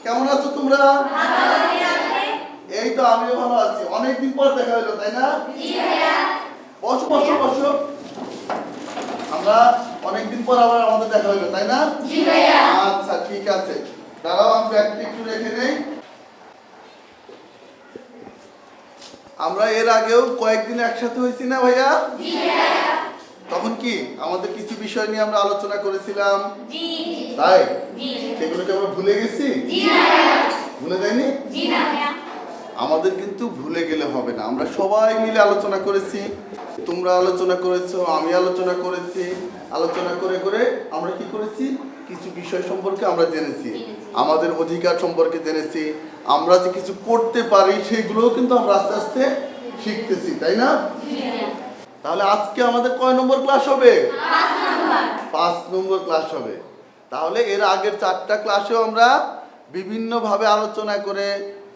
কেমন আছো তোমরা? এই তো আমিও ভালো আছি। অনেকদিন পর দেখা হলো, তাই না? বসো বসো বসো। আমরা অনেকদিন পর আবার আমাদের দেখা হলো, তাই না? আচ্ছা ঠিক আছে, দাঁড়াও আমি ব্যাগটা একটু রেখে নেই। আমরা এর আগেও কয়েকদিন একসাথে হয়েছি না ভাইয়া? তখন কি আমাদের কিছু বিষয় নিয়ে আমরা আলোচনা করেছিলাম, তাই সেগুলোকে আমরা ভুলে গেছি? ভুলে যাইনি? আমাদের কিন্তু ভুলে গেলে হবে না। আমরা সবাই মিলে আলোচনা করেছি, তোমরা আলোচনা করেছো, আমি আলোচনা করেছি। আলোচনা করে করে আমরা কি করেছি, কিছু বিষয় সম্পর্কে আমরা জেনেছি, আমাদের অধিকার সম্পর্কে জেনেছি। আমরা যে কিছু করতে পারি সেগুলোও কিন্তু আমরা আস্তে আস্তে শিখতেছি, তাই না? তাহলে আজকে আমাদের কয় নম্বর ক্লাস হবে? 5 নম্বর ক্লাস হবে। তাহলে এর আগের 4টা ক্লাসেও আমরা বিভিন্নভাবে আলোচনা করে,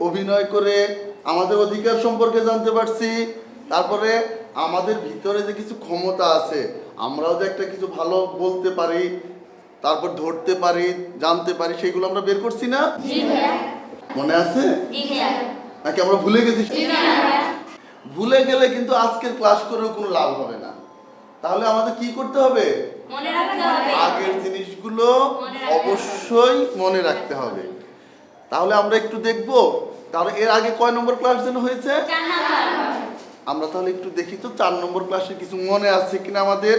অভিনয় করে আমাদের অধিকার সম্পর্কে জানতে পারছি। তারপরে আমাদের ভিতরে যে কিছু ক্ষমতা আছে, আমরাও যে একটা কিছু ভালো বলতে পারি, তারপর ধরতে পারি, জানতে পারি, সেগুলো আমরা বের করছি না? মনে আছে নাকি আমরা ভুলে গেছি? ভুলে গেলে কিন্তু আজকের ক্লাস করেও কোনো লাভ হবে না। তাহলে আমাদের কি করতে হবে? আগের জিনিসগুলো অবশ্যই মনে রাখতে হবে। তাহলে আমরা একটু দেখব, তাহলে এর আগে কয় নম্বর ক্লাস যেন হয়েছে? আমরা তাহলে একটু দেখি তো 4 নম্বর ক্লাসে কিছু মনে আছে কিনা আমাদের।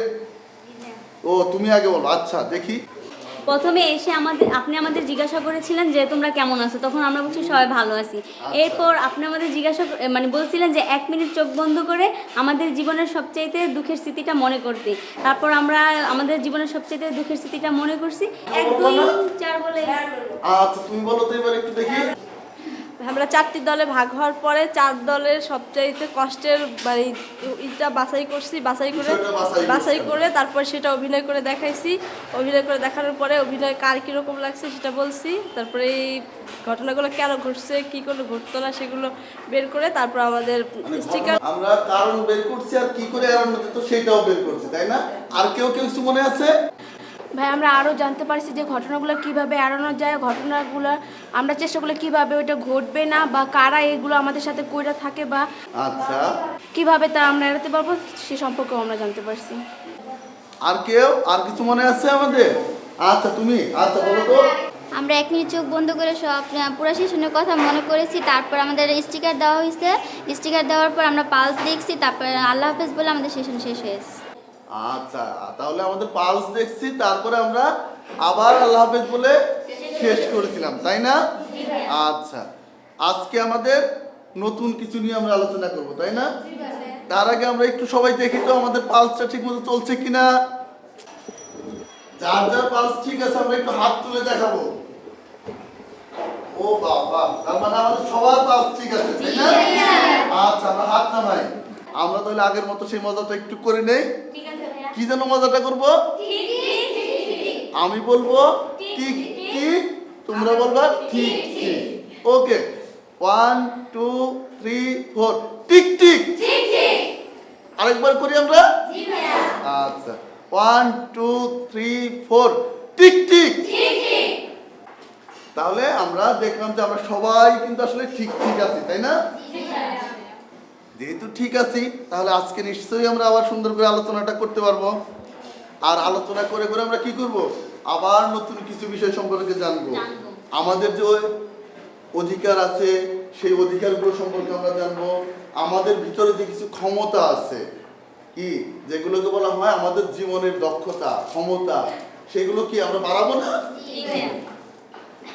ও তুমি আগে বলো। আচ্ছা দেখি। প্রথমে এসে আপনি আমাদের জিজ্ঞাসা করেছিলেন যে তোমরা কেমন আছো, তখন আমরা বলছি সবাই ভালো আছি। এরপর আপনি আমাদের বলছিলেন যে 1 মিনিট চোখ বন্ধ করে আমাদের জীবনের সবচাইতে দুঃখের স্মৃতিটা মনে করতে। তারপর আমরা আমাদের জীবনের সবচাইতে দুঃখের স্মৃতিটা মনে করছি। 1 2 4 বলে। আচ্ছা তুমি বলো তো এবার একটু দেখি। আমরা 4টি দলে ভাগ হওয়ার পরে 4 দলের সবচাইতে কষ্টের ইটা বাছাই করে তারপর সেটা অভিনয় করে দেখাইছি। অভিনয় করে দেখানোর পরে অভিনয় কার কীরকম লাগছে সেটা বলছি। তারপরে এই ঘটনাগুলো কেন ঘটছে, কী করে ঘটতো না সেগুলো বের করে তারপর আমাদের স্টিকার আমরা কারণ বের করছি আর কি করে এড়ানো যেত সেটাও বের করছি, তাই না? আর কেউ কিছু মনে আছে? ভাই আমরা আরও জানতে পারছি যে ঘটনাগুলো কিভাবে এড়ানো যায়, ঘটনাগুলো আমরা চেষ্টা করলে কিভাবে ওইটা ঘটবে না, বা কারা এগুলো আমাদের সাথে কইরা থাকে, বা আচ্ছা কিভাবে তা আমরা এড়াতে পারবো সে সম্পর্কেও আমরা জানতে পারছি। আর কেউ আর কিছু মনে আছে আমাদের? আচ্ছা তুমি আচ্ছা বলো তো। আমরা 1 মিনিট চোখ বন্ধ করে সব পুরো সেশনের কথা মনে করেছি। তারপর আমাদের স্টিকার দেওয়া হয়েছে। স্টিকার দেওয়ার পর আমরা পালস দেখছি। তারপর আল্লাহ হাফেজ বলে আমাদের সেশন শেষ হয়েছে। আচ্ছা তাহলে আমাদের পালস দেখছি, তারপরে আমরা আবার আল্লাহ হাফেজ বলে শেষ করেছিলাম, তাই না? আচ্ছা আজকে আমাদের নতুন কিছু নিয়ে আমরা আলোচনা করব, তাই না? তার আগে আমরা একটু সবাই দেখি তো আমাদের পালসটা ঠিকমতো চলছে কিনা। যার যার পালস ঠিক আছে আমরা একটু হাত তুলে দেখাবো। ও বাবা, তার মানে আমাদের সবার পালস ঠিক আছে, তাই না? আচ্ছা আমরা হাত নামাই। আমরা তাহলে আগের মতো সেই মজাটা একটু করে নেই। কি যেন মজাটা করব? আমি বলবো টিক টিক, তোমরা বলবা ঠিক ঠিক। ওকে 1 2 3 4 টিক টিক। আরেকবার করি আমরা। আচ্ছা 1 2 3 4 টিক টিক। তাহলে আমরা দেখলাম যে আমরা সবাই কিন্তু আসলে ঠিক ঠিক আছি, তাই না? যেহেতু ঠিক আছি তাহলে আজকে নিশ্চয়ই আমরা আবার সুন্দর করে আলোচনাটা করতে পারবো। আর আলোচনা করে করে আমরা কি করব, আবার নতুন কিছু বিষয় সম্পর্কে জানবো। আমাদের যে অধিকার আছে সেই অধিকারগুলো সম্পর্কে আমরা জানবো। আমাদের ভিতরে যে কিছু ক্ষমতা আছে, কি যেগুলোকে বলা হয় আমাদের জীবনের দক্ষতা, ক্ষমতা, সেগুলো কি আমরা বাড়াবো না?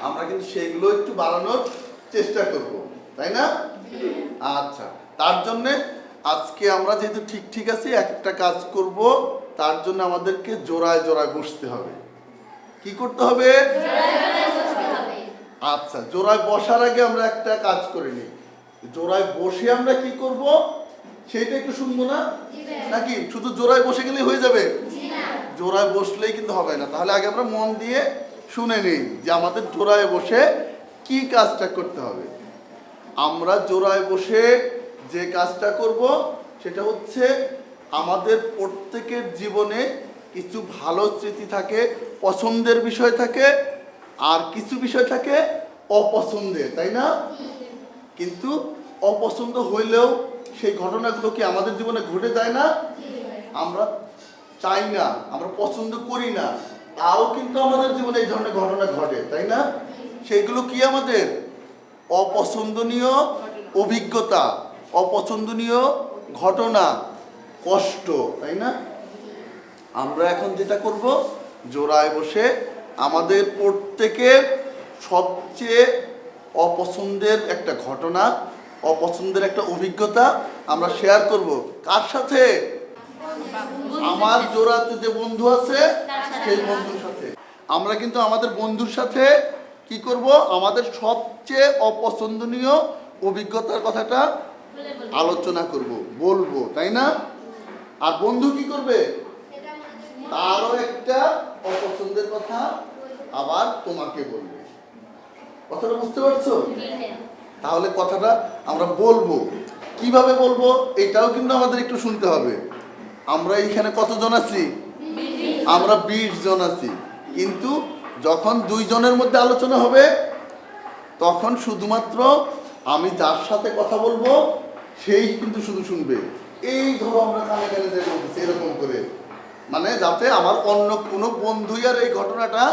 আমরা কিন্তু সেগুলো একটু বাড়ানোর চেষ্টা করব, তাই না? আচ্ছা তার জন্য আজকে আমরা যেহেতু ঠিক ঠিক আছি একটা কাজ করব, তার জন্য আমাদেরকে জোড়ায় জোড়ায় বসতে হবে। কি করতে হবে? আচ্ছা জোড়ায় বসার আগে আমরা একটা কাজ করে নিই। জোড়ায় বসে আমরা কি করব সেটা একটু শুনবো না? নাকি শুধু জোড়ায় বসে গেলেই হয়ে যাবে? জোড়ায় বসলেই কিন্তু হবে না। তাহলে আগে আমরা মন দিয়ে শুনে নিই যে আমাদের জোড়ায় বসে কি কাজটা করতে হবে। আমরা জোড়ায় বসে যে কাজটা করব সেটা হচ্ছে আমাদের প্রত্যেকের জীবনে কিছু ভালো স্মৃতি থাকে, পছন্দের বিষয় থাকে, আর কিছু বিষয় থাকে অপছন্দের, তাই না? কিন্তু অপছন্দ হইলেও সেই ঘটনাগুলো কি আমাদের জীবনে ঘটে যায় না? আমরা চাই না, আমরা পছন্দ করি না, তাও কিন্তু আমাদের জীবনে এই ধরনের ঘটনা ঘটে, তাই না? সেগুলো কি আমাদের অপছন্দনীয় অভিজ্ঞতা, অপছন্দনীয় ঘটনা, কষ্ট, তাই না? আমরা এখন যেটা করব, জোড়ায় বসে আমাদের প্রত্যেকের সবচেয়ে অপছন্দের একটা ঘটনা, অপছন্দের একটা অভিজ্ঞতা আমরা শেয়ার করব। কার সাথে? আমার জোড়াতে যে বন্ধু আছে সেই বন্ধুর সাথে। আমরা কিন্তু আমাদের বন্ধুর সাথে কি করব, আমাদের সবচেয়ে অপছন্দনীয় অভিজ্ঞতার কথাটা আলোচনা করব, বলবো, তাই না? আর বন্ধু কি করবে, তারও একটা অপছন্দের কথা আবার তোমাকে বলবে। কথাটা বুঝতে পারছো? তাহলে কথাটা আমরা বলবো, কিভাবে বলবো এটাও কিন্তু আমাদের একটু শুনতে হবে। আমরা এখানে কতজন আছি? আমরা 20 জন আছি, কিন্তু যখন 2 জনের মধ্যে আলোচনা হবে তখন শুধুমাত্র আমি যার সাথে কথা বলবো সেই কিন্তু শুধু শুনবে। এই ধরো আমরা কানে কানে যে বলতেছি এরকম করে, মানে যাতে আমার অন্য কোনো বন্ধুই আর এই ঘটনাটা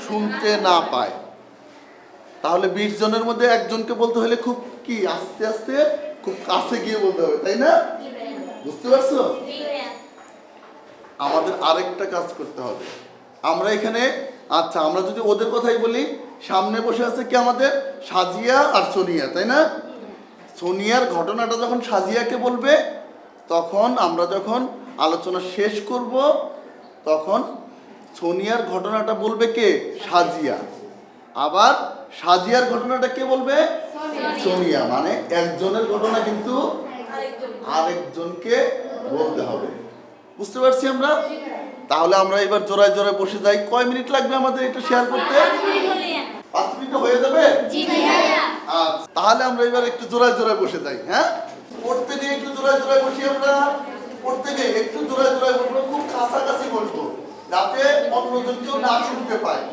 শুনতে না পায়। তাহলে 20 জনের মধ্যে একজনকে বলতে হলে খুব কি আস্তে আস্তে খুব কাছে গিয়ে বলতে হবে, তাই না? বুঝতে পারছো? আমাদের আরেকটা কাজ করতে হবে। আমরা এখানে, আচ্ছা আমরা যদি ওদের কথাই বলি, সামনে বসে আছে কি আমাদের সাজিয়া আর সোনিয়া, তাই না? সোনিয়ার ঘটনাটা যখন সাজিয়াকে বলবে, তখন আমরা যখন আলোচনা শেষ করব তখন সোনিয়ার ঘটনাটা বলবে কে? সাজিয়া। আবার সাজিয়ার ঘটনাটা কে বলবে? সোনিয়া। মানে একজনের ঘটনা কিন্তু আরেকজনকে বলতে হবে। বুঝতে পারছি আমরা? তাহলে আমরা এবার জোড়ায় জোড়ায় বসে যাই। কয় মিনিট লাগবে আমাদের এটা শেয়ার করতে? 5 মিনিট হয়ে যাবে? আচ্ছা, তাহলে আমরা এবার একটু জোড়ায় জোড়ায় বসে যাই। হ্যাঁ, প্রত্যেকে একটু জোড়ায় জোড়ায় বসি। আমরা প্রত্যেকে একটু জোড়ায় জোড়ায় বসবো, খুব কাছাকাছি বসবো যাতে অন্যজন কেউ না শুনতে পায়।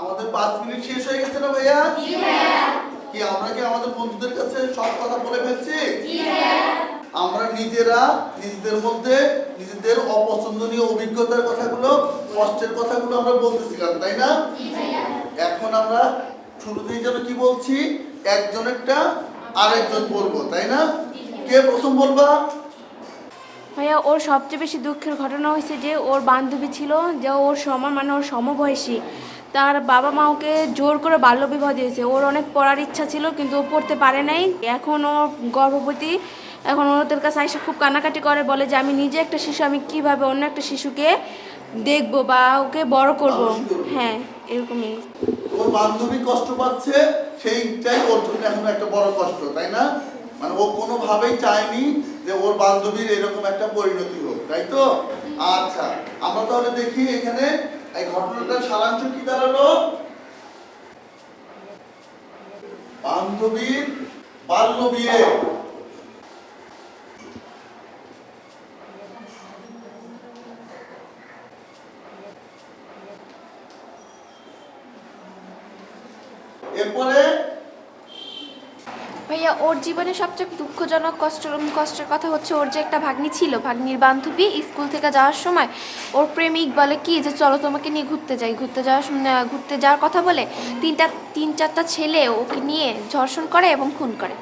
আমাদের 5 মিনিট শেষ হয়ে গেছে না ভাইয়া? কি আমরা কি আমাদের বন্ধুদের কাছে সব কথা বলে ফেলছি? আমরা নিজেরা নিজেদের মধ্যে নিজেদের অপছন্দনীয় অভিজ্ঞতার কথাগুলো, কষ্টের কথাগুলো আমরা বলতেছিলাম, তাই না? এখন আমরা শুরুতেই যেন কি বলছি, একজনেরটা আরেকজন বলবো, তাই না? কে প্রথম বলবা? ভাইয়া, ওর সবচেয়ে বেশি দুঃখের ঘটনা হয়েছে যে ওর বান্ধবী ছিল, যে ওর সমান মানে ওর সমবয়সী, তার বাবা মা ওকে জোর করে বাল্যবিবাহ দিয়েছে। ওর অনেক পড়ার ইচ্ছা ছিল কিন্তু ও পড়তে পারে নাই। এখন ও গর্ভবতী। এখন ওদের কাছে এসে খুব কান্নাকাটি করে, বলে যে আমি নিজে একটা শিশু, আমি কিভাবে অন্য একটা শিশুকে দেখবো বা ওকে বড় করব। হ্যাঁ, এরকমই। ওর বান্ধবী কষ্ট পাচ্ছে, সেইটাই ওর জন্য এখন একটা বড় কষ্ট, তাই না? মানে ও কোনোভাবেই চায়নি যে ওর বান্ধবীর এরকম একটা পরিণতি হোক, তাই তো? আচ্ছা, আমরা তাহলে দেখি এখানে এই ঘটনাটার সারাংশ কি দাঁড়ালো। বান্ধবীর বাল্য বিয়ে। এরপরে ভাইয়া, ওর জীবনে সবচেয়ে দুঃখজনক কষ্টের কথা হচ্ছে ওর যে একটা ভাগ্নি ছিল, ভাগ্নির বান্ধবী স্কুল থেকে যাওয়ার সময় ওর প্রেমিক বলে কি যে চলো তোমাকে নিয়ে ঘুরতে যাই। ঘুরতে যাওয়ার কথা বলে 3-4টা ছেলে ওকে নিয়ে ধর্ষণ করে এবং খুন করে।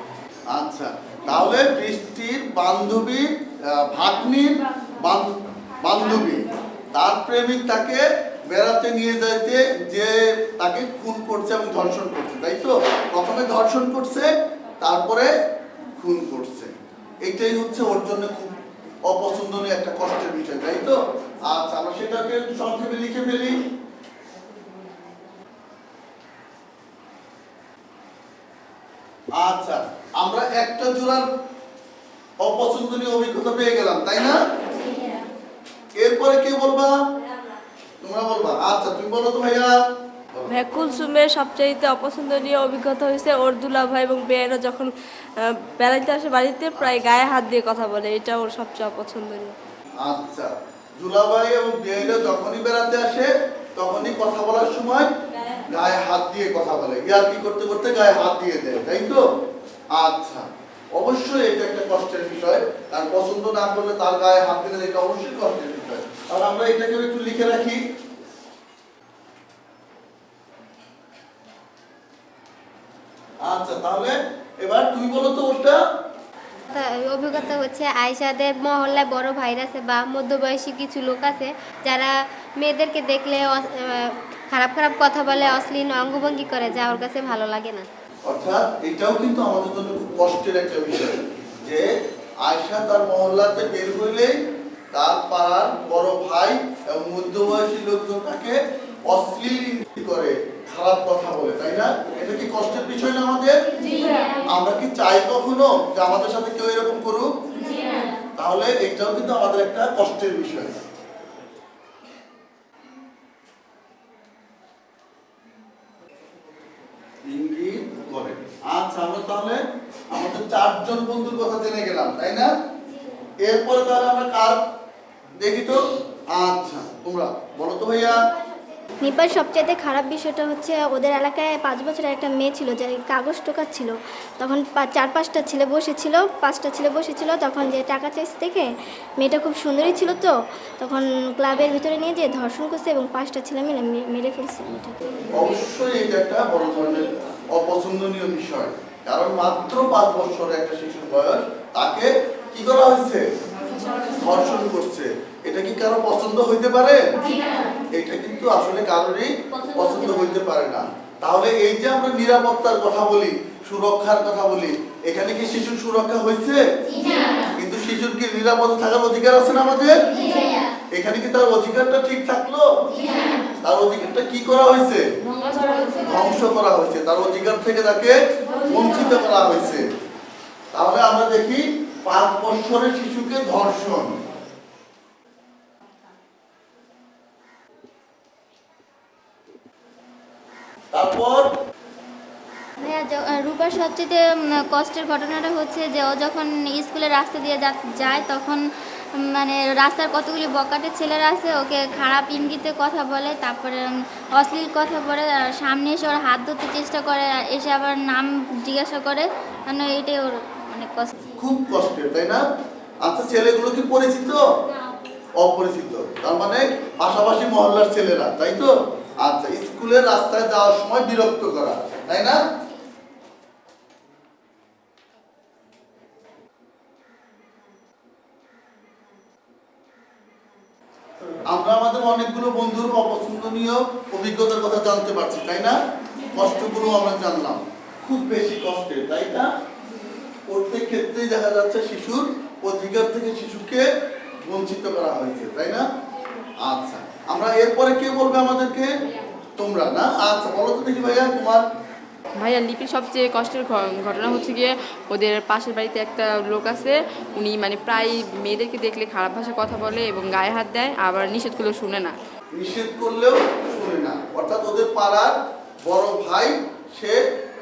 আচ্ছা, তাহলে বৃষ্টির বান্ধবীর ভাগ্নির বান্ধবী, তার প্রেমিক তাকে বেড়াতে নিয়ে যাইতে যে তাকে খুন করছে এবং ধর্ষণ করছে, তাই তো? প্রথমে ধর্ষণ করছে, তারপরে খুন করছে। এইটাই হচ্ছে ওর জন্য খুব অপছন্দনীয় একটা কষ্টের বিষয়, তাই তো? আচ্ছা, আমরা সেটাকে সংক্ষেপে লিখে ফেলি। আচ্ছা, আমরা একটা জোড়ার অপছন্দনীয় অভিজ্ঞতা পেয়ে গেলাম, তাই না? এরপরে কে বলবা? তোমরা বলবা। আচ্ছা তুমি বলো তো ভাইয়া। ভাইয়া কুলসুমের সবচাইতে অপছন্দনীয় অভিজ্ঞতা হয়েছে ওর দুলাভাই এবং বেয়েরা যখন বেড়াইতে আসে বাড়িতে প্রায় গায়ে হাত দিয়ে কথা বলে, এটা ওর সবচেয়ে অপছন্দনীয়। আচ্ছা, দুলাভাই এবং বিয়েরা যখনই বেড়াতে আসে তখনই কথা বলার সময় গায়ে হাত দিয়ে কথা বলে, ইয়ার কি করতে করতে গায়ে হাত দিয়ে দেয়, তাই তো? আচ্ছা, অবশ্যই এটা একটা কষ্টের বিষয়, আর পছন্দ না করলে তার গায়ে হাত দিলে এটা অবশ্যই কষ্টের বিষয়। আর আমরা এটাকে একটু লিখে রাখি। আচ্ছা, তাহলে এবার তুই বলো তো ওটা। অভিজ্ঞতা হচ্ছে আয়েশাদের মহল্লায় বড় ভাইরা আছে বা মধ্যবয়সী কিছু লোক আছে যারা মেয়েদেরকে দেখলে খারাপ খারাপ কথা বলে, অশ্লীল অঙ্গভঙ্গি করে, যা ওর কাছে ভালো লাগে না। অর্থাৎ এটাও কিন্তু আমাদের জন্য খুব কষ্টের একটা বিষয় যে আয়েশা তার মহল্লাতে বের হইলেই তার পাড়ার বড় ভাই এবং মধ্যবয়সী লোকজন তাকে অশ্লীল ইঙ্গিত করে, খারাপ কথা বলে, তাই না? এটা কি কষ্টের বিষয় না আমাদের? আমরা কি চাই কখনো যে আমাদের সাথে কেউ এরকম করুক? তাহলে এটাও কিন্তু আমাদের একটা কষ্টের বিষয়। ইঙ্গিত করে। আচ্ছা, আমরা তাহলে আমাদের 4 জন বন্ধুর কথা জেনে গেলাম, তাই না? এরপরে তাহলে আমরা কার দেখি তো। আচ্ছা, তোমরা বলো তো ভাইয়া। নিপার সবচাইতে খারাপ বিষয়টা হচ্ছে ওদের এলাকায় 5 বছরের একটা মেয়ে ছিল যে কাগজ টোকাচ্ছিল। তখন 4-5টা ছেলে বসেছিল, 5টা ছেলে বসেছিল। তখন যে টাকা চাইছে দেখে মেয়েটা খুব সুন্দরী ছিল, তো তখন ক্লাবের ভিতরে নিয়ে যেয়ে ধর্ষণ করছে এবং 5টা ছেলে মিলে মেরে ফেলছে মেয়েটাকে। অবশ্যই এটা একটা বড় ধরনের অপছন্দনীয় বিষয়, কারণ মাত্র 5 বছরের একটা শিশুর বয়স, তাকে কি করা হয়েছে? ধর্ষণ করছে। এটা কি কারো পছন্দ হইতে পারে? এটা কিন্তু আসলে কারোরই পছন্দ হইতে পারে না। তাহলে এই যে আমরা নিরাপত্তার কথা বলি, সুরক্ষার কথা বলি, এখানে কি শিশুর সুরক্ষা হয়েছে? কিন্তু শিশুর কি নিরাপদে থাকার অধিকার আছে না আমাদের? এখানে কি তার অধিকারটা ঠিক থাকলো? তার অধিকারটা কি করা হয়েছে? ধ্বংস করা হয়েছে। তার অধিকার থেকে তাকে বঞ্চিত করা হয়েছে। তাহলে আমরা দেখি 5 বছরের শিশুকে ধর্ষণ। তারপর ভাইয়া রূপার সবচেয়ে কষ্টের ঘটনাটা হচ্ছে যে ও যখন স্কুলের রাস্তা দিয়ে যায় তখন মানে রাস্তার কতগুলি বকাটে ছেলেরা আছে ওকে খারাপ ইঙ্গিতে কথা বলে, তারপরে অশ্লীল কথা বলে, আর সামনে এসে ওর হাত ধরতে চেষ্টা করে, আর এসে আবার নাম জিজ্ঞাসা করে, মানে এটাই ওর অনেক কষ্ট। খুব কষ্টের, তাই না? আচ্ছা, ছেলেগুলো কি পরিচিত? অপরিচিত। তার মানে পাশাপাশি মহল্লার ছেলেরা, তাই তো? আচ্ছা, স্কুলের রাস্তায় যাওয়ার সময় বিরক্ত করা, তাই না? আমরা আমাদের অনেকগুলো বন্ধুর অপছন্দনীয় অভিজ্ঞতার কথা জানতে পারছি, তাই না? কষ্টগুলো আমরা জানলাম, খুব বেশি কষ্টের, তাই না? প্রত্যেক ক্ষেত্রেই দেখা যাচ্ছে শিশুর অধিকার থেকে শিশুকে বঞ্চিত করা হয়েছে, তাই না? আচ্ছা, আমরা এরপরে কে বলবে আমাদেরকে? তোমরা না? আচ্ছা, বলো তো দেখি ভাইয়া তোমার। ভাইয়া লিপির সবচেয়ে কষ্টের ঘটনা হচ্ছে গিয়ে ওদের পাশের বাড়িতে একটা লোক আছে, উনি মানে প্রায় মেয়েদেরকে দেখলে খারাপ ভাষায় কথা বলে এবং গায়ে হাত দেয়, আবার নিষেধ করলেও শুনে না। নিষেধ করলেও শুনে না, অর্থাৎ ওদের পাড়ার বড় ভাই, সে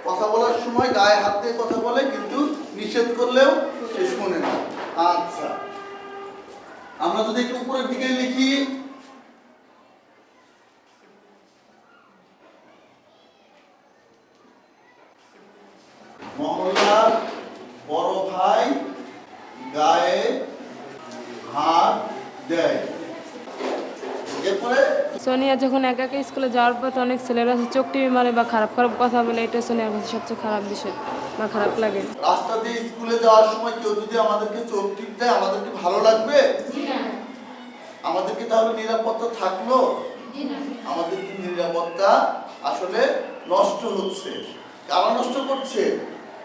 কথা বলার সময় গায়ে হাত দিয়ে কথা বলে, কিন্তু নিষেধ করলেও সে শুনে না। আচ্ছা, আমরা যদি একটু উপরের দিকে লিখি, মহল্লার বড় ভাই গায়ে হাত দেয়। এরপরে সোনিয়া যখন একা একা স্কুলে যাওয়ার পথে অনেক ছেলেরা চোখ টিভি মারে বা খারাপ খারাপ কথা বলে, এটা সোনিয়ার কাছে সবচেয়ে খারাপ বিষয় বা খারাপ লাগে। রাস্তা দিয়ে স্কুলে যাওয়ার সময় কেউ যদি আমাদেরকে চোখ টিপ দেয়, আমাদের কি ভালো লাগবে? আমাদের কি তাহলে নিরাপত্তা থাকলো? আমাদের কি নিরাপত্তা আসলে নষ্ট হচ্ছে। কারা নষ্ট করছে?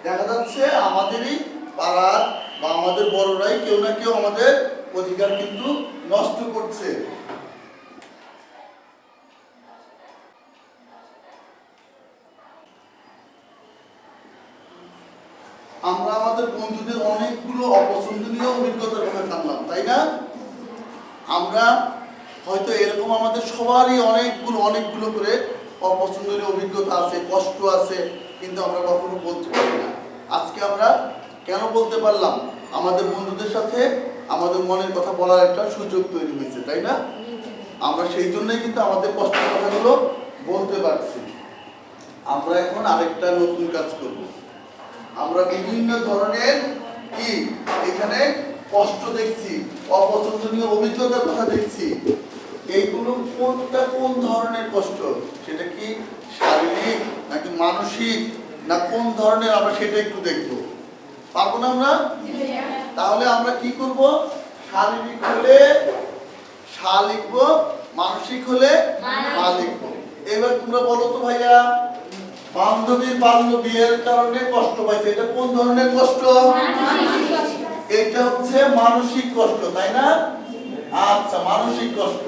দেখা যাচ্ছে আমাদেরই পাড়ার বা আমাদের বড়রাই কেউ না কেউ আমাদের অধিকার কিন্তু নষ্ট করছে। আমরা আমাদের বন্ধুদের অনেকগুলো অপছন্দ না? আমরা হয়তো এরকম আমাদের সবারই অনেকগুলো করে অপছন্দনীয় অভিজ্ঞতা আছে, কষ্ট আছে, কিন্তু আমরা কখনো বলতে পারি না। আজকে আমরা কেন বলতে পারলাম? আমাদের বন্ধুদের সাথে আমাদের মনের কথা বলার একটা সুযোগ তৈরি হয়েছে, তাই না? আমরা সেই জন্যই কিন্তু আমাদের কষ্টের কথাগুলো বলতে পারছি। আমরা এখন আরেকটা নতুন কাজ করব। আমরা বিভিন্ন ধরনের কি এখানে কষ্ট দেখছি, অপছন্দনীয় অভিজ্ঞতার কথা দেখছি। এইগুলো কোনটা কোন ধরনের কষ্ট, সেটা কি শারীরিক নাকি মানসিক না কোন ধরনের, আমরা সেটা একটু দেখবো। পারবো না আমরা? তাহলে আমরা কি করব? শারীরিক হলে শা লিখবো, মানসিক হলে মা লিখবো। এবার তোমরা বলো তো ভাইয়া, বান্ধবীর বাল্য বিয়ের কারণে কষ্ট পাইছে, এটা কোন ধরনের কষ্ট? এটা হচ্ছে মানসিক কষ্ট, তাই না? আচ্ছা, মানসিক কষ্ট।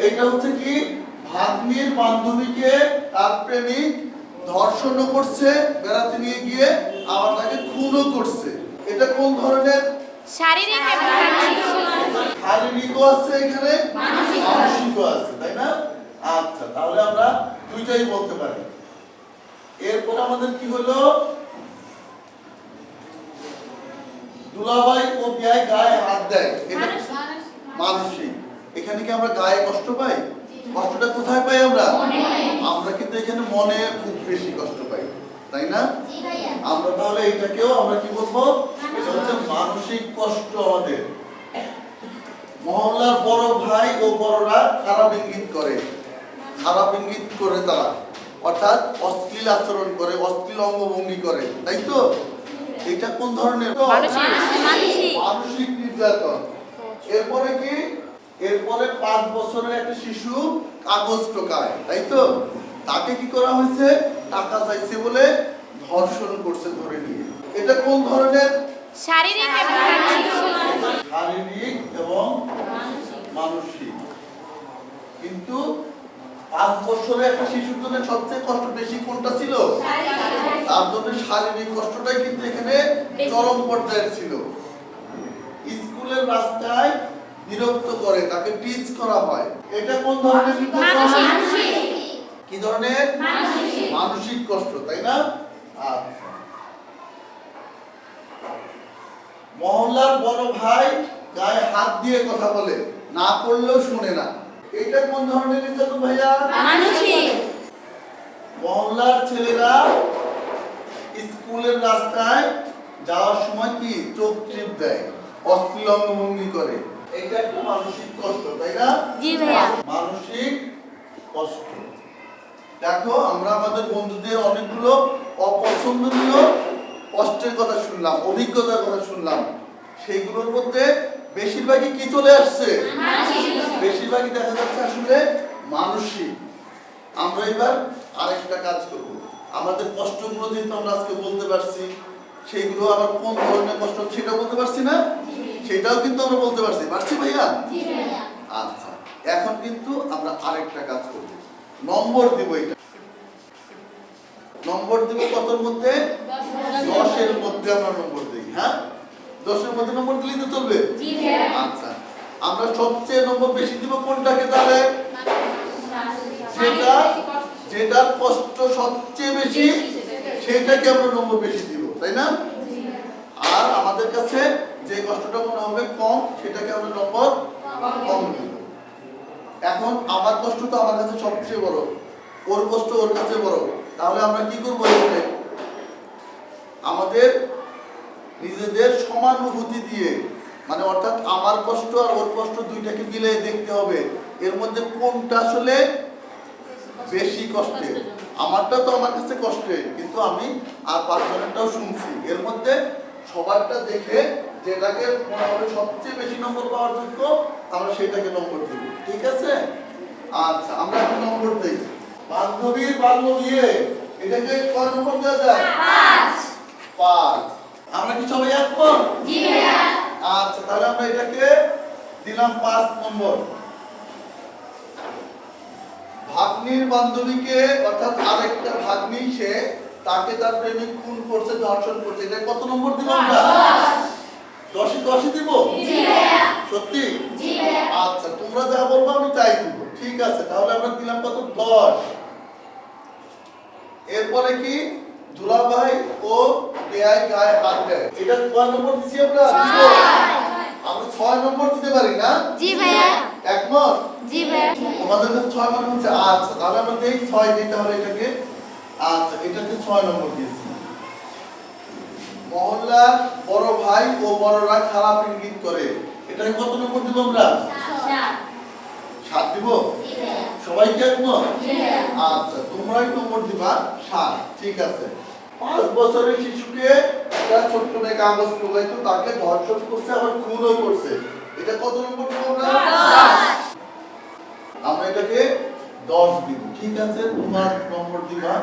এটা হচ্ছে কি, ভাগ্নির বান্ধবীকে তার প্রেমিক ধর্ষণও করছে বেড়াতে নিয়ে গিয়ে, আবার তাকে খুনও করছে। এটা কোন ধরনের? শারীরিক শারীরিকও আছে এখানে, মানসিকও আছে, তাই না? আচ্ছা, তাহলে আমরা দুইটাই বলতে পারি। এরপর আমাদের কি হলো? দুলাভাই ও বিয়ায় গায়ে হাত দেয়, এটা মানসিক। এখানে কি আমরা গায়ে কষ্ট পাই? কষ্টটা কোথায় পাই আমরা? আমরা কিন্তু এখানে মনে খুব বেশি কষ্ট পাই, তাই না? আমরা তাহলে এটাকেও আমরা কি বলবো? এটা হচ্ছে মানসিক কষ্ট আমাদের। মহল্লার বড় ভাই ও বড়রা খারাপ ইঙ্গিত করে তারা, অর্থাৎ অশ্লীল আচরণ করে, অশ্লীল অঙ্গভঙ্গি করে, তাই তো? এটা কোন ধরনের? মানসিক নির্যাতন। এরপরে কি? এরপরে 5 বছরের একটা শিশু কাগজ টোকায়, তাই তো? তাকে কি করা হয়েছে? টাকা চাইছে বলে ধর্ষণ করছে ধরে নিয়ে। এটা কোন ধরনের? শারীরিক এবং মানসিক। কিন্তু 5 বছরের একটা শিশুর জন্য সবচেয়ে কষ্ট বেশি কোনটা ছিল? তার জন্য শারীরিক কষ্টটাই কিন্তু এখানে চরম পর্যায়ের ছিল। স্কুলের রাস্তায় বিরক্ত করে, তাকে টিচ করা হয়। এটা কোন ধরনের? কি ধরনের? মানসিক কষ্ট, তাই না? মহল্লার বড় ভাই গায়ে হাত দিয়ে কথা বলে, না করলেও শুনে না। এটা কোন ধরনের নির্যাতন ভাইয়া? মহল্লার ছেলেরা স্কুলের রাস্তায় যাওয়ার সময় কি চোখ টিপ দেয়, অশ্লীল অঙ্গভঙ্গি করে। এটা একটা মানসিক কষ্ট, তাই না? জি ভাইয়া। মানসিক কষ্ট। দেখো, আমরা আমাদের বন্ধুদের অনেকগুলো অপছন্দনীয় কষ্টের কথা শুনলাম, অভিজ্ঞতার কথা শুনলাম। সেইগুলোর মধ্যে বেশিরভাগই কি চলে আসছে? বেশিরভাগই দেখা যাচ্ছে আসলে মানসিক। আমরা এবার আরেকটা কাজ করব। আমাদের কষ্টগুলো যেহেতু আমরা আজকে বলতে পারছি, সেইগুলো আবার কোন ধরনের কষ্ট সেটা বলতে পারছি না, সেটাও কিন্তু আমরা বলতে পারছি। পারছি ভাইয়া? আচ্ছা, এখন কিন্তু আমরা আরেকটা কাজ করব, নম্বর দিব। এটা নম্বর দিব কতর মধ্যে? 10-এর মধ্যে আমরা নম্বর দিই। হ্যাঁ, 10-এর মধ্যে নম্বর দিলেই তো চলবে? আচ্ছা, আমরা সবচেয়ে নম্বর বেশি দিব কোনটাকে? তাহলে যেটার কষ্ট সবচেয়ে বেশি সেটাকে আমরা নম্বর বেশি দিব, তাই না? আর আমাদের কাছে যে কষ্টটা মনে হবে কম, সেটাকে আমরা নম্বর কম দিব। এখন আমার কষ্ট তো আমার কাছে সবচেয়ে বড়, ওর কষ্ট ওর কাছে বড়। তাহলে আমরা কি করবো? আমাদের নিজেদের সমানুভূতি দিয়ে, মানে অর্থাৎ আমার কষ্ট আর ওর কষ্ট দুইটাকে মিলে দেখতে হবে এর মধ্যে কোনটা আসলে বেশি কষ্টের। আমারটা তো আমার কাছে কষ্টের, কিন্তু আমি আর 5 জনেরটাও শুনছি, এর মধ্যে সবারটা দেখে যেটাকে মনে হবে সবচেয়ে বেশি নম্বর পাওয়ার যোগ্য, আমরা সেটাকে নম্বর দেব। ঠিক আছে? আচ্ছা, আমরা এখন নম্বর দেই। বান্ধবীর বাল্য বিয়ে, এটাকে কয় নম্বর দেওয়া যায়? 5। আমরা কি সবাই একমত? জি ভাইয়া। আচ্ছা, তাহলে আমরা এটাকে দিলাম 5 নম্বর। ভাগ্নির বান্ধবীকে, অর্থাৎ আরেকটা ভাগ্নি, সে তাকে তার প্রেমিক খুন করছে, ধর্ষণ করছে, এটা কত নম্বর দিব আমরা? 10-ই তো 10ই দিব? সত্যি? আচ্ছা, তোমরা যা বলবো আমি তাই দিব। ঠিক আছে, তাহলে আমরা দিলাম কত? 10। এরপরে কি? দুলাভাই ও বেয়াই গায়ে হাত দেয়। এটা কয় নম্বর দিছি আমরা? আমরা 6 নম্বর দিতে পারি না? জি ভাইয়া। একমত? জি ভাইয়া। তোমাদের কাছে 6 মানে হচ্ছে। আচ্ছা, তাহলে আমরা দেই 6 দিতে হবে এটাকে। আচ্ছা, এটাকে 6 নম্বর দিয়েছি। মহল্লার বড় ভাই ও বড়রা খারাপ ইঙ্গিত করে, এটাকে কত নম্বর দিব আমরা? 7 দিব? সবাই কি একমত? আচ্ছা, তোমরাই নম্বর দিবা 7। ঠিক আছে। 5 বছরের শিশুকে একটা ছোট্ট মেয়ে কাগজ টোকাইতো, তাকে ধর্ষণ করছে, আবার খুনও করছে, এটা কত নম্বর দিব আমরা? 10। আমরা এটাকে 10 দিব। ঠিক আছে, তোমার নম্বর দিবা।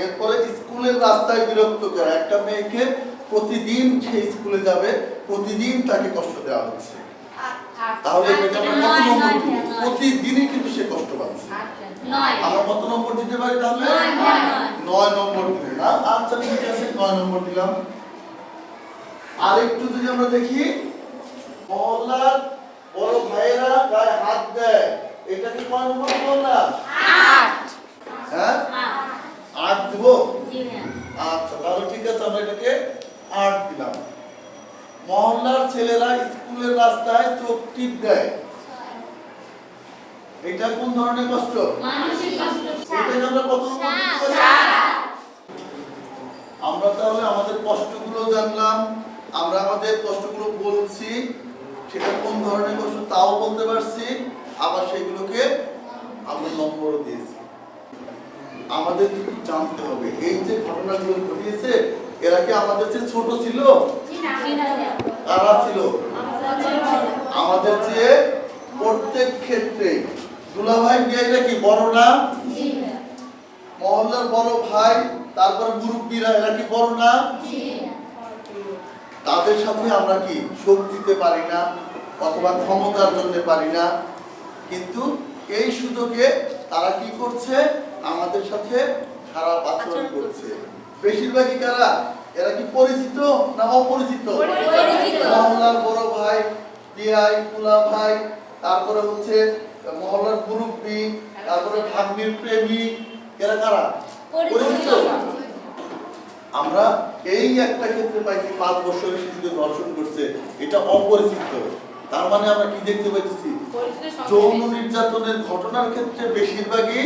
এরপরে স্কুলের রাস্তায় বিরক্ত করা, একটা মেয়েকে প্রতিদিন সে স্কুলে যাবে, প্রতিদিন তাকে কষ্ট দেওয়া হচ্ছে, তাহলে এটাকে আমরা কত নম্বর দিব? প্রতিদিনই কিন্তু সে কষ্ট পাচ্ছে। আমরা কত নম্বর দিতে পারি তাহলে? 9 নম্বর দিলে না? আচ্ছা, ঠিক আছে, 9 নম্বর দিলাম। আরেকটু যদি আমরা দেখি, মহল্লার বড় ভাইয়েরা গায়ে হাত দেয়, এটাকে কয় নম্বর দিব আমরা? 8। হ্যাঁ, 8 দিব? আচ্ছা, তাহলে ঠিক আছে, আমরা এটাকে 8 দিলাম। মহল্লার ছেলেরা স্কুলের রাস্তায় চোখ টিপ দেয়, এটা কোন ধরনের কষ্ট? মানসিক কষ্ট। এটাকে আমরা কত নম্বর দিব? 7। আমরা তাহলে আমাদের কষ্টগুলো জানলাম, আমরা আমাদের কষ্টগুলো বলছি, সেটা কোন ধরনের কষ্ট তাও বলতে পারছি, আবার সেগুলোকে আমরা নম্বরও দিয়েছি। আমাদের কিন্তু জানতে হবে এই যে ঘটনাগুলো ঘটিয়েছে, এরা কি আমাদের চেয়ে ছোট ছিল? কারা ছিল? আমাদের চেয়ে প্রত্যেক ক্ষেত্রে। দুলাভাই বিয়াইরা কি বড় না? মহল্লার বড় ভাই, তারপর মুরব্বীরা, এরা কি বড় না? তাদের সাথে আমরা কি শক্তিতে পারি না, অথবা ক্ষমতার জন্য পারি না, কিন্তু এই সুযোগে তারা কি করছে? আমাদের সাথে খারাপ আচরণ করছে। বেশিরভাগই কারা? এরা কি পরিচিত না অপরিচিত? মহল্লার বড় ভাই, বিয়াই, কুলা ভাই, তারপরে হচ্ছে মহল্লার মুরব্বী, তারপরে ভাগ্নির প্রেমিক, এরা কারা? পরিচিত। আমরা এই একটা ক্ষেত্রে পাইছি 5 বছরের শিশুকে ধর্ষণ করছে, এটা অপরিচিত। তার মানে আমরা কি দেখতে পাইতেছি? যৌন নির্যাতনের ঘটনার ক্ষেত্রে বেশিরভাগই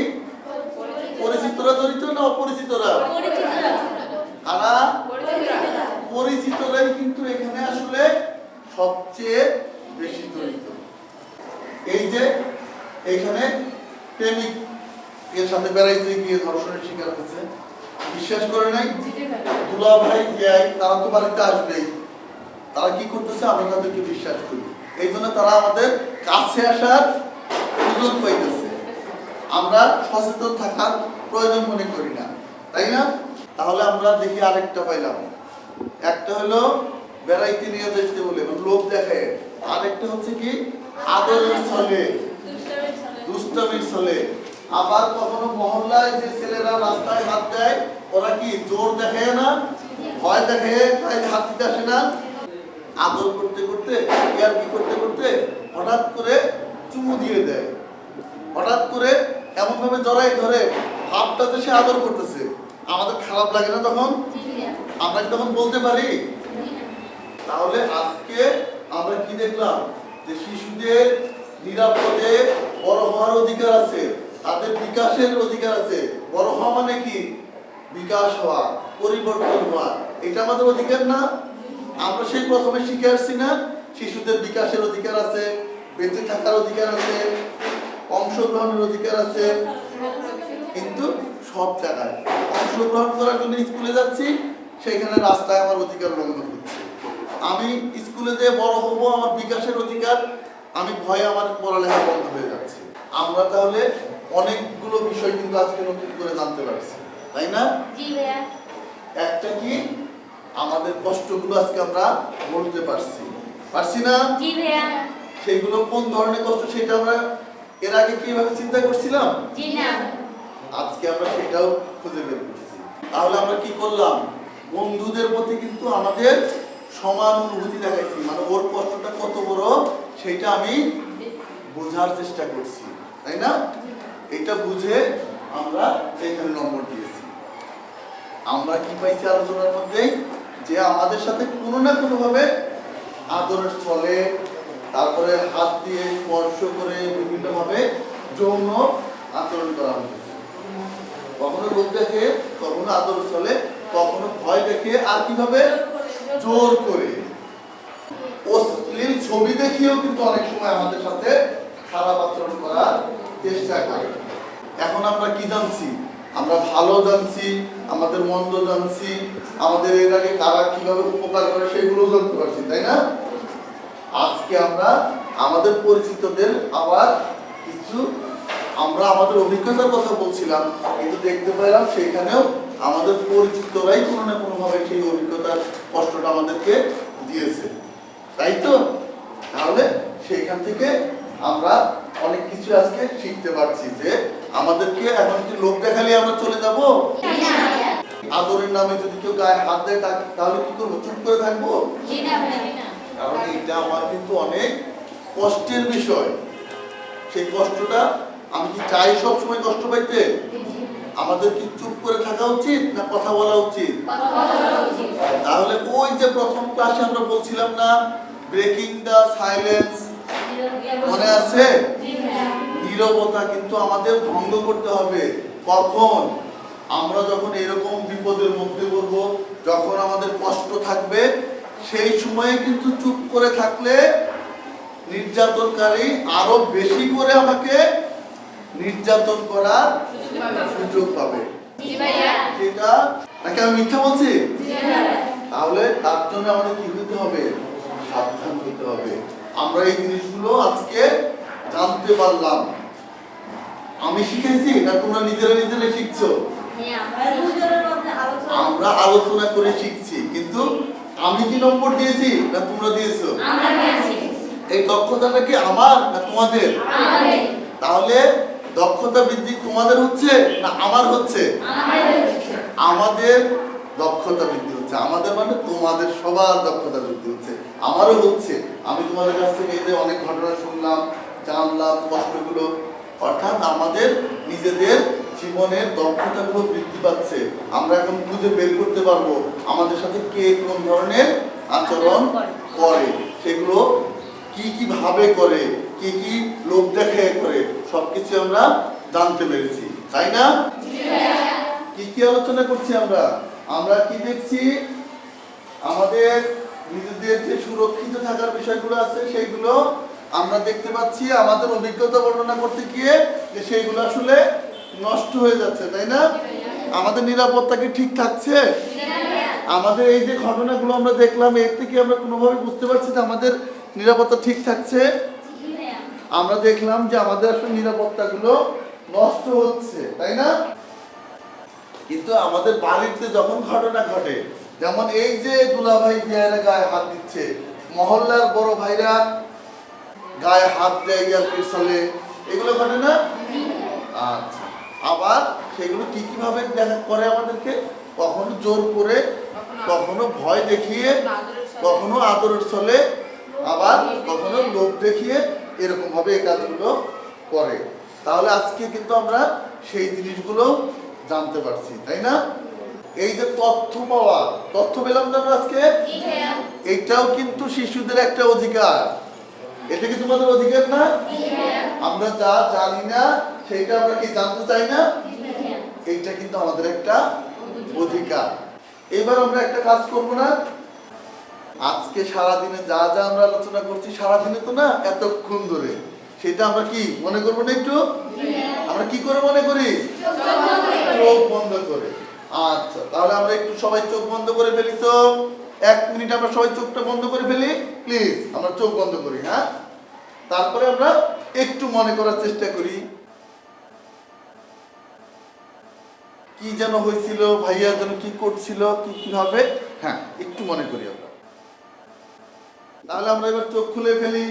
পরিচিতরা জড়িত না অপরিচিতরা? কারা? পরিচিতরাই কিন্তু এখানে আসলে সবচেয়ে বেশি জড়িত। এই যে এখানে প্রেমিক এর সাথে বেড়াইতে গিয়ে ধর্ষণের শিকার হয়েছে, বিশ্বাস করে নাই? দুলা ভাই যাই, তারা তো বাড়িতে আসবেই, তারা কি করতেছে? আমরা তাদেরকে বিশ্বাস করি, এই জন্য তারা আমাদের কাছে আসার সুযোগ পাইতেছে। আমরা সচেতন থাকার প্রয়োজন মনে করি না, তাই না? তাহলে আমরা দেখি আরেকটা পাইলাম, একটা হলো বেড়াইতে নিয়ে যেতে বলে লোক দেখে, আরেকটা হচ্ছে কি আদরের ছলে, দুষ্টামির ছলে। আবার কখনো মহল্লায় যে ছেলেরা রাস্তায় হাত দেয়, ওরা কি জোর দেখে না, ভয় দেখে, তাই হাত দিতে আসে না। আদর করতে করতে, ইয়ার কি করতে করতে হঠাৎ করে চুমু দিয়ে দেয়, হঠাৎ করে এমন ভাবে জড়াই ধরে, ভাবটাতে সে আদর করতেছে, আমাদের খারাপ লাগে না তখন? আমরা কি তখন বলতে পারি? তাহলে আজকে আমরা কি দেখলাম? যে শিশুদের নিরাপদে বড় হওয়ার অধিকার আছে, তাদের বিকাশের অধিকার আছে। বড় হওয়া মানে কি? বিকাশ হওয়া, পরিবর্তন হওয়া, এটা আমাদের অধিকার না? আমরা সেই প্রথমে শিখে আসছি না? শিশুদের বিকাশের অধিকার আছে, বেঁচে থাকার অধিকার আছে, অংশগ্রহণের অধিকার আছে। কিন্তু সব জায়গায় অংশগ্রহণ করার জন্য স্কুলে যাচ্ছি, সেখানে রাস্তায় আমার অধিকার লঙ্ঘন হচ্ছে। আমি স্কুলে যে বড় হব, আমার বিকাশের অধিকার, আমি ভয়ে আমার পড়ালেখা বন্ধ হয়ে যাচ্ছে। আমরা তাহলে অনেকগুলো বিষয় কিন্তু আজকে নতুন করে জানতে পারছি, তাই না? একটা কি আমাদের কষ্টগুলো আজকে আমরা বলতে পারছি না? সেগুলো কোন ধরনের কষ্ট সেটা আমরা এর আগে কিভাবে চিন্তা করছিলাম? আজকে আমরা সেটাও খুঁজে বের করছি। তাহলে আমরা কি করলাম? বন্ধুদের প্রতি কিন্তু আমাদের সমান অনুভূতি দেখাইছি, মানে ওর কষ্টটা কত বড় সেইটা আমি বোঝার চেষ্টা করছি, তাই না? এটা বুঝে আমরা এখানে নম্বর দিয়েছি। আমরা কি পাইছি আলোচনার মধ্যে, যে আমাদের সাথে কোনো না কোনো ভাবে আদরের চলে, তারপরে হাত দিয়ে স্পর্শ করে বিভিন্ন ভাবে যৌন আচরণ করা হয়েছে। কখনো লোক দেখে, কখনো আদর চলে, কখনো ভয় দেখে, আর কিভাবে জোর করে। অশ্লীল ছবি দেখিয়েও কিন্তু অনেক সময় আমাদের সাথে খারাপ আচরণ করার চেষ্টা করে। এখন আমরা কি জানছি? আমরা ভালো জানছি, আমাদের মন্দ জানছি, আমাদের এর আগে কারা কিভাবে উপকার করে সেগুলো জানতে পারছি, তাই না? আজকে আমরা আমাদের পরিচিতদের আবার কিছু আমরা আমাদের অভিজ্ঞতার কথা বলছিলাম, কিন্তু দেখতে পেলাম সেখানেও আমাদের পরিচিতরাই কোনো না কোনোভাবে সেই অভিজ্ঞতার কষ্টটা আমাদেরকে দিয়েছে, তাই তো? তাহলে সেইখান থেকে আমরা অনেক কিছু আজকে শিখতে পারছি, যে আমাদেরকে এখন কি লোক দেখালে আমরা চলে যাব? আদরের নামে যদি কেউ গায়ে হাত দেয় তাহলে কি করবো? চুপ করে থাকবো? কারণ এটা আমার কিন্তু অনেক কষ্টের বিষয়। সেই কষ্টটা আমি কি চাই সব সময় কষ্ট পাইতে? আমাদের কি চুপ করে থাকা উচিত না কথা বলা উচিত? তাহলে ওই যে প্রথম ক্লাসে আমরা বলছিলাম না, ব্রেকিং দ্য সাইলেন্স, মনে আছে? নীরবতা কিন্তু আমাদের ভঙ্গ করতে হবে। কখন? আমরা যখন এরকম বিপদের মধ্যে পড়বো, যখন আমাদের কষ্ট থাকবে, সেই সময়ে কিন্তু চুপ করে থাকলে নির্যাতনকারী আরো বেশি করে আমাকে নির্যাতন করার সুযোগ পাবে। সেটা নাকি আমি মিথ্যা বলছি? তাহলে তার জন্য আমাদের কি হতে হবে? সাবধান হতে হবে। আমরা এই জিনিসগুলো আজকে জানতে পারলাম। আমি শিখেছি না তোমরা নিজেরা নিজেরা শিখছো? আমরা আলোচনা করে শিখছি, কিন্তু আমি কি নম্বর দিয়েছি না তোমরা দিয়েছো? এই দক্ষতাটা কি আমার না তোমাদের? তাহলে দক্ষতা বৃদ্ধি তোমাদের হচ্ছে না আমার হচ্ছে? আমাদের দক্ষতা বৃদ্ধি হচ্ছে। আমাদের মানে তোমাদের সবার দক্ষতা বৃদ্ধি হচ্ছে, আমারও হচ্ছে। আমি তোমাদের কাছ থেকে এই যে অনেক ঘটনা শুনলাম, জানলাম কষ্টগুলো, অর্থাৎ আমাদের নিজেদের জীবনের দক্ষতাগুলো বৃদ্ধি পাচ্ছে। আমরা এখন খুঁজে বের করতে পারবো আমাদের সাথে কে কোন ধরনের আচরণ করে, সেগুলো কি কি ভাবে করে, কি কি লোক দেখে করে, সবকিছু আমরা জানতে পেরেছি, তাই না? কি কি আলোচনা করছি আমরা? আমরা কি দেখছি? আমাদের নিজেদের যে সুরক্ষিত থাকার বিষয়গুলো আছে সেইগুলো আমরা দেখতে পাচ্ছি। আমাদের অভিজ্ঞতা বর্ণনা করতে গিয়ে যে সেইগুলো আসলে নষ্ট হয়ে যাচ্ছে, তাই না? আমাদের নিরাপত্তা কি ঠিক থাকছে? আমাদের এই যে ঘটনাগুলো আমরা দেখলাম, এর থেকে আমরা কোনোভাবে বুঝতে পারছি যে আমাদের নিরাপত্তা ঠিক থাকছে? আমরা দেখলাম যে আমাদের আসলে নিরাপত্তাগুলো নষ্ট হচ্ছে, তাই না? কিন্তু আমাদের বাড়িতে যখন ঘটনা ঘটে, যেমন এই যে দুলাভাই বিয়ারা গায়ে হাত দিচ্ছে, মহল্লার বড় ভাইরা গায়ে হাত দেয় ইয়ার পিছলে, এগুলো ঘটে না? আচ্ছা, আবার সেগুলো কি কিভাবে দেখা করে আমাদেরকে? কখনো জোর করে, কখনো ভয় দেখিয়ে, কখনো আদরের ছলে, আবার কখনো লোভ দেখিয়ে এরকম ভাবে এই কাজগুলো করে। তাহলে আজকে কিন্তু আমরা সেই জিনিসগুলো জানতে পারছি, তাই না? এই যে তথ্য পাওয়া, তথ্য পেলাম না আজকে, এইটাও কিন্তু শিশুদের একটা অধিকার। এটা কি তোমাদের অধিকার না? আমরা যা জানি না সেইটা আমরা কি জানতে চাই না? এইটা কিন্তু আমাদের একটা অধিকার। এবার আমরা একটা কাজ করব না? আজকে সারাদিনে যা যা আমরা আলোচনা করছি, সারাদিনে তো না, এতক্ষণ ধরে, সেটা আমরা কি মনে করবো না একটু? আমরা কি করে মনে করি? চোখ বন্ধ করে। আচ্ছা, তাহলে আমরা একটু সবাই চোখ বন্ধ করে ফেলি তো। 1 মিনিট আমরা সবাই চোখটা বন্ধ করে ফেলি, প্লিজ। আমরা চোখ বন্ধ করি, হ্যাঁ? তারপরে আমরা একটু মনে করার চেষ্টা করি কি যেন হয়েছিল, ভাইয়া যেন কি করছিল, কি কিভাবে, হ্যাঁ একটু মনে করি আমরা। তাহলে আমরা এবার চোখ খুলে ফেলি।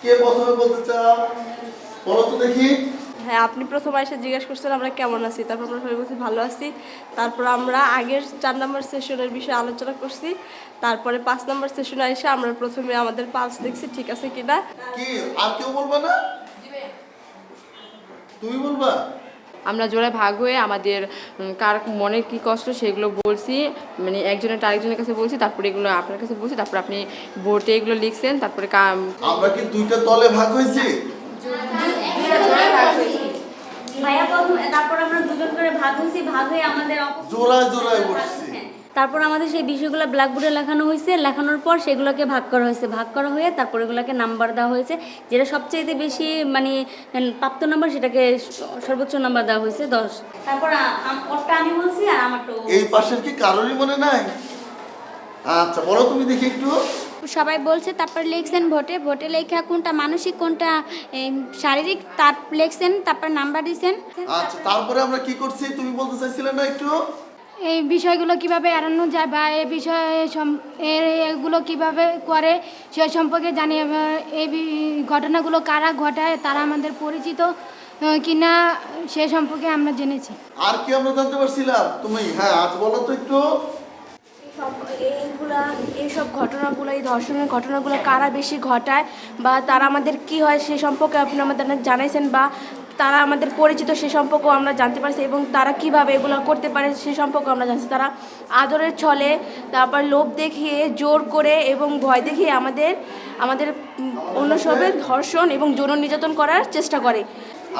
কে প্রথমে বলতে চাও? বলো তো দেখি। হ্যাঁ, আপনি প্রথম এসে জিজ্ঞেস করছেন আমরা কেমন আছি, তারপর আমরা সবাই বলছি ভালো আছি। তারপর আমরা আগের 4 নম্বর সেশনের বিষয়ে আলোচনা করছি। তারপরে 5 নম্বর সেশনে এসে আমরা প্রথমে আমাদের পালস দেখছি ঠিক আছে কিনা। কি আর কেউ বলবা না? তুমি বলবা? আমরা জোড়ায় ভাগ হয়ে আমাদের কার মনের কি কষ্ট সেগুলো বলছি, মানে একজনের আরেকজনের কাছে বলছি, তারপরে এগুলো আপনার কাছে বলছি, তারপরে আপনি বোর্ডে এগুলো লিখছেন। তারপরে আমরা কি 2টা দলে ভাগ হয়েছি? ভাইয়া প্রথম, তারপর আমরা দুজন করে ভাগ হয়েছি, ভাগ হয়ে আমাদের জোড়ায় জোড়ায় বসছি। তারপর আমাদের সেই বিষয়গুলো ব্ল্যাকবোর্ডে লেখানো হয়েছে, লেখানোর পর সেগুলোকে ভাগ করা হয়েছে, ভাগ করা হয়ে তারপর এগুলোকে নাম্বার দেওয়া হয়েছে। যেটা সবচেয়ে বেশি মানে প্রাপ্ত নাম্বার সেটাকে সর্বোচ্চ নাম্বার দেওয়া হয়েছে 10। তারপর ওরটা আমি বলছি আর আমারটা এই পাশের কি কারোরই মনে নাই? আচ্ছা বলো তুমি দেখি একটু। সবাই বলছে, তারপর লিখছেন ভোটে, ভোটে লেখা কোনটা মানসিক কোনটা শারীরিক, তার লিখছেন, তারপর নাম্বার দিয়েছেন। আচ্ছা তারপরে আমরা কি করছি তুমি বলতে চাইছিলে না একটু? এই বিষয়গুলো কিভাবে এড়ানো যায় বা এই বিষয়ে এগুলো কিভাবে করে সে সম্পর্কে জানি। এই ঘটনাগুলো কারা ঘটায় তারা আমাদের পরিচিত কিনা সে সম্পর্কে আমরা জেনেছি। আর কি আমরা জানতে পারছিলাম? তুমি হ্যাঁ আজ বলো তো একটু। এইসব ঘটনাগুলো, এই ধর্ষণের ঘটনাগুলো কারা বেশি ঘটায় বা তারা আমাদের কি হয় সে সম্পর্কে আপনি আমাদের জানাইছেন, বা তারা আমাদের পরিচিত সে সম্পর্কেও আমরা জানতে পারছি, এবং তারা কিভাবে এগুলো করতে পারে সে সম্পর্কে আমরা জানছি। তারা আদরের ছলে, তারপর লোভ দেখিয়ে, জোর করে এবং ভয় দেখিয়ে আমাদের অন্য সবে ধর্ষণ এবং যৌন নির্যাতন করার চেষ্টা করে।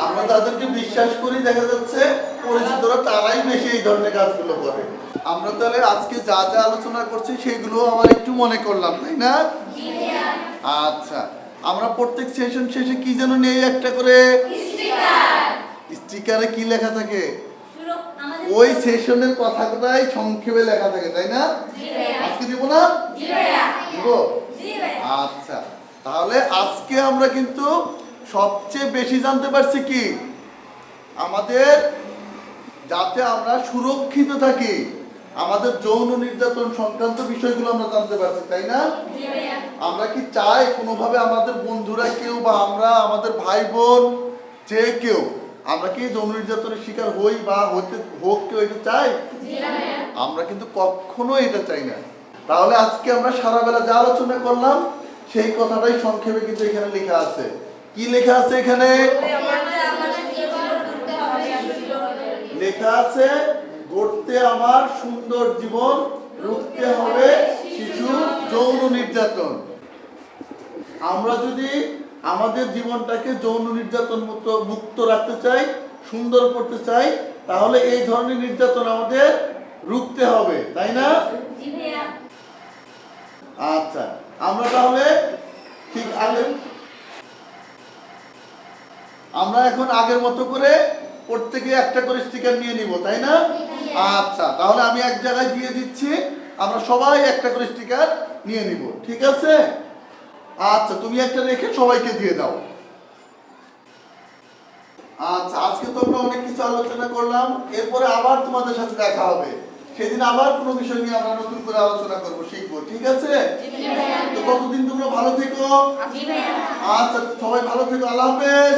আমরা তাদেরকে বিশ্বাস করি, দেখা যাচ্ছে পরিচিতরা তারাই বেশি এই ধরনের কাজগুলো করে। আমরা তাহলে আজকে যা যা আলোচনা করছি সেগুলো আমার একটু মনে করলাম, তাই না? আচ্ছা আমরা প্রত্যেক সেশন শেষে কি যেন নেই একটা করে স্টিকারে কি লেখা থাকে? ওই সেশনের কথাটাই সংক্ষেপে লেখা থাকে, তাই না? আজকে দিব না? দিব। আচ্ছা তাহলে আজকে আমরা কিন্তু সবচেয়ে বেশি জানতে পারছি কি আমাদের যাতে আমরা সুরক্ষিত থাকি, আমাদের যৌন নির্যাতন সংক্রান্ত বিষয়গুলো আমরা জানতে পারছি, তাই না? আমরা কি চাই কোনোভাবে আমাদের বন্ধুরা কেউ বা আমরা আমাদের ভাই বোন যে কেউ আমরা কি যৌন নির্যাতনের শিকার হই বা হতে হোক কেউ এটা চাই? আমরা কিন্তু কখনো এটা চাই না। তাহলে আজকে আমরা সারা বেলা যা আলোচনা করলাম সেই কথাটাই সংক্ষেপে কিন্তু এখানে লেখা আছে। কি লেখা আছে এখানে? লেখা আছে গড়তে আমার সুন্দর জীবন, রুখতে হবে শিশু যৌন নির্যাতন। আমরা যদি আমাদের জীবনটাকে যৌন নির্যাতন মুক্ত রাখতে চাই, সুন্দর করতে চাই, তাহলে এই ধরনের নির্যাতন আমাদের রুখতে হবে, তাই না? আচ্ছা আমরা তাহলে ঠিক আমরা এখন আগের মতো করে প্রত্যেকে একটা করে স্টিকার নিয়ে নিব, তাই না? আচ্ছা তাহলে আমি এক জায়গায় দিয়ে দিচ্ছি, আমরা সবাই একটা করে স্টিকার নিয়ে নিব, ঠিক আছে? আচ্ছা তুমি একটা রেখে সবাইকে দিয়ে দাও। আচ্ছা আজকে তো আমরা অনেক কিছু আলোচনা করলাম, এরপরে আবার তোমাদের সাথে দেখা হবে, সেদিন আবার কোনো বিষয় নিয়ে আমরা নতুন করে আলোচনা করব, শিখবো, ঠিক আছে? তো ততদিন তোমরা ভালো থেকো। আচ্ছা সবাই ভালো থেকো, আল্লাহ হাফেজ।